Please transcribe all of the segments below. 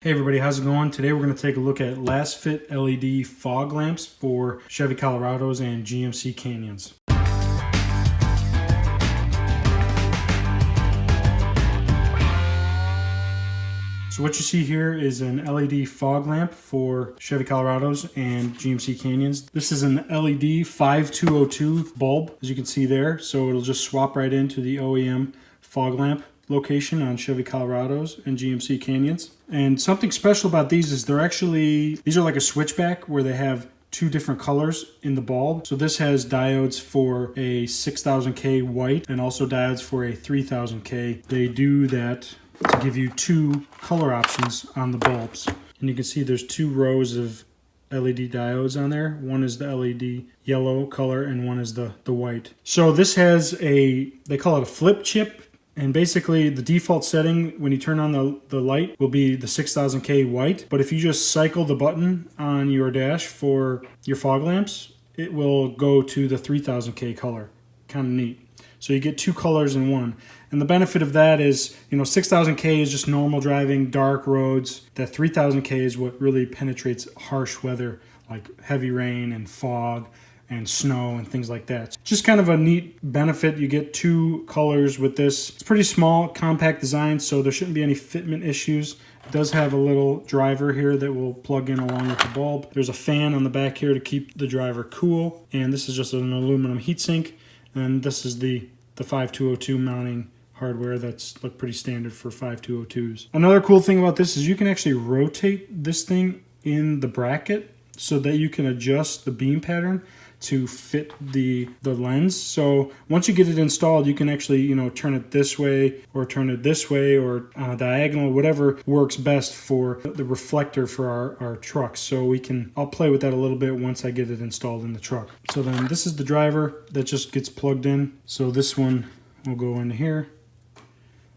Hey everybody, how's it going? Today we're going to take a look at Lasfit LED fog lamps for Chevy Colorados and GMC Canyons. So what you see here is an LED fog lamp for Chevy Colorados and GMC Canyons. This is an LED 5202 bulb, as you can see there. So it'll just swap right into the OEM fog lamp location on Chevy Colorados and GMC Canyons. And something special about these is these are like a switchback where they have two different colors in the bulb. So this has diodes for a 6000K white and also diodes for a 3000K. They do that to give you two color options on the bulbs. And you can see there's two rows of LED diodes on there. One is the LED yellow color and one is the white. So this has they call it a flip chip. And basically the default setting when you turn on the light will be the 6000K white. But if you just cycle the button on your dash for your fog lamps, it will go to the 3000K color. Kind of neat. So you get two colors in one. And the benefit of that is, 6000K is just normal driving, dark roads. That 3000K is what really penetrates harsh weather like heavy rain and fog and snow and things like that. Just kind of a neat benefit. You get two colors with this. It's pretty small, compact design, so there shouldn't be any fitment issues. It does have a little driver here that will plug in along with the bulb. There's a fan on the back here to keep the driver cool, and this is just an aluminum heatsink, and this is the 5202 mounting hardware that's pretty standard for 5202s. Another cool thing about this is you can actually rotate this thing in the bracket so that you can adjust the beam pattern to fit the lens. So once you get it installed, you can actually, turn it this way or turn it this way or on a diagonal, whatever works best for the reflector for our trucks. So I'll play with that a little bit once I get it installed in the truck. So then this is the driver that just gets plugged in. So this one will go into here,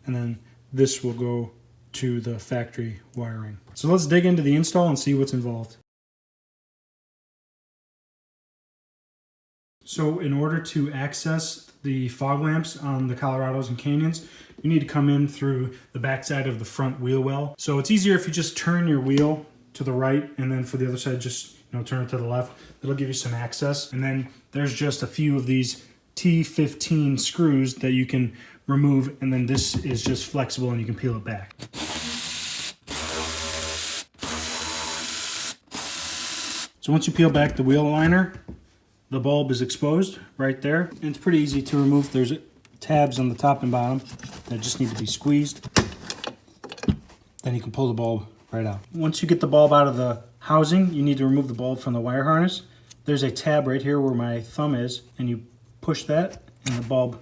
and then this will go to the factory wiring. So let's dig into the install and see what's involved. So in order to access the fog lamps on the Colorados and Canyons, you need to come in through the backside of the front wheel well. So it's easier if you just turn your wheel to the right, and then for the other side, just turn it to the left. It'll give you some access. And then there's just a few of these T15 screws that you can remove, and then this is just flexible and you can peel it back. So once you peel back the wheel liner, the bulb is exposed right there, and it's pretty easy to remove. There's tabs on the top and bottom that just need to be squeezed. Then you can pull the bulb right out. Once you get the bulb out of the housing, you need to remove the bulb from the wire harness. There's a tab right here where my thumb is, and you push that and the bulb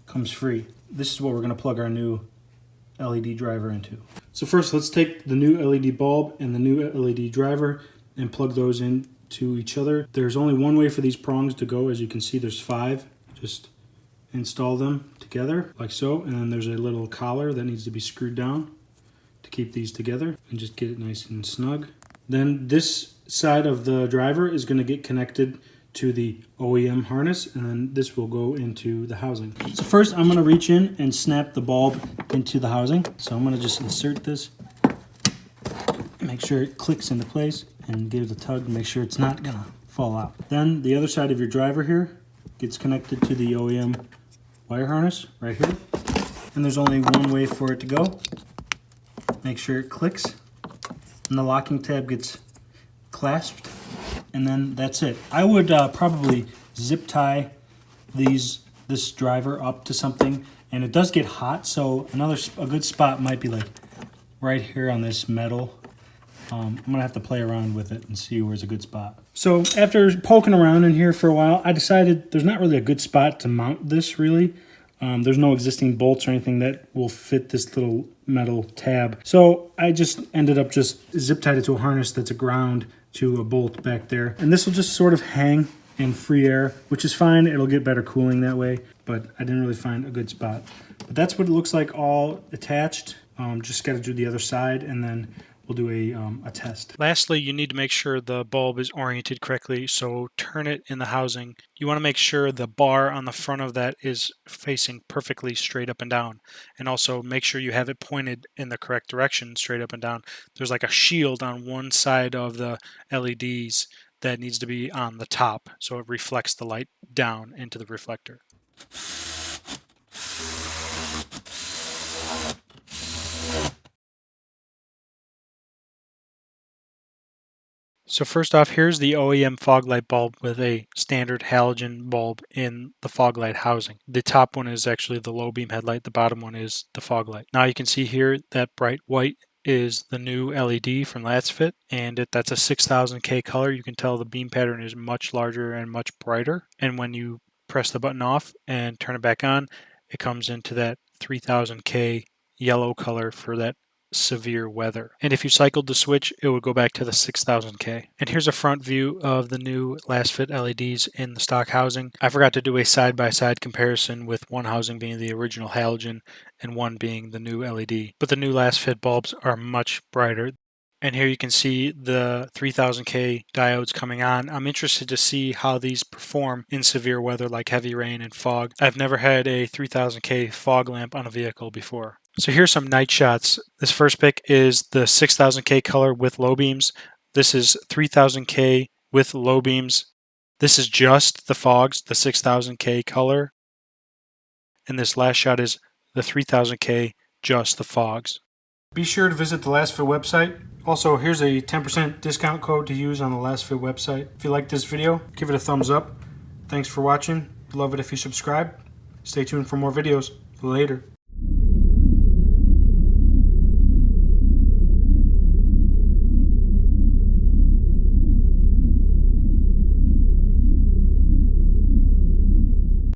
comes free. This is what we're going to plug our new LED driver into. So first, let's take the new LED bulb and the new LED driver and plug those in to each other. There's only one way for these prongs to go. As you can see, there's 5. Just install them together like so, and then there's a little collar that needs to be screwed down to keep these together and just get it nice and snug. Then this side of the driver is going to get connected to the OEM harness, and then this will go into the housing. So first I'm going to reach in and snap the bulb into the housing. So I'm going to just insert this, make sure it clicks into place, and give it a tug to make sure it's not gonna fall out. Then the other side of your driver here gets connected to the OEM wire harness right here. And there's only one way for it to go. Make sure it clicks and the locking tab gets clasped, and then that's it. I would probably zip tie this driver up to something, and it does get hot, so a good spot might be like right here on this metal. I'm going to have to play around with it and see where's a good spot. So after poking around in here for a while, I decided there's not really a good spot to mount this really. There's no existing bolts or anything that will fit this little metal tab. So I just ended up just zip tied it to a harness that's a ground to a bolt back there. And this will just sort of hang in free air, which is fine. It'll get better cooling that way, but I didn't really find a good spot. But that's what it looks like all attached. Just got to do the other side, and then we'll do a test. Lastly, you need to make sure the bulb is oriented correctly, so turn it in the housing. You want to make sure the bar on the front of that is facing perfectly straight up and down, and also make sure you have it pointed in the correct direction, straight up and down. There's like a shield on one side of the LEDs that needs to be on the top, so it reflects the light down into the reflector. So first off, here's the OEM fog light bulb with a standard halogen bulb in the fog light housing. The top one is actually the low beam headlight, the bottom one is the fog light. Now you can see here that bright white is the new LED from Lasfit, and that's a 6000K color. You can tell the beam pattern is much larger and much brighter, and when you press the button off and turn it back on, it comes into that 3000K yellow color for that severe weather. And if you cycled the switch, it would go back to the 6000K. And here's a front view of the new Lasfit LEDs in the stock housing. I forgot to do a side-by-side comparison with one housing being the original halogen and one being the new LED. But the new Lasfit bulbs are much brighter. And here you can see the 3000K diodes coming on. I'm interested to see how these perform in severe weather like heavy rain and fog. I've never had a 3000K fog lamp on a vehicle before. So here's some night shots. This first pic is the 6000K color with low beams. This is 3000K with low beams. This is just the fogs, the 6000K color. And this last shot is the 3000K, just the fogs. Be sure to visit the Lasfit website. Also, here's a 10% discount code to use on the Lasfit website. If you like this video, give it a thumbs up. Thanks for watching. Love it if you subscribe. Stay tuned for more videos. Later.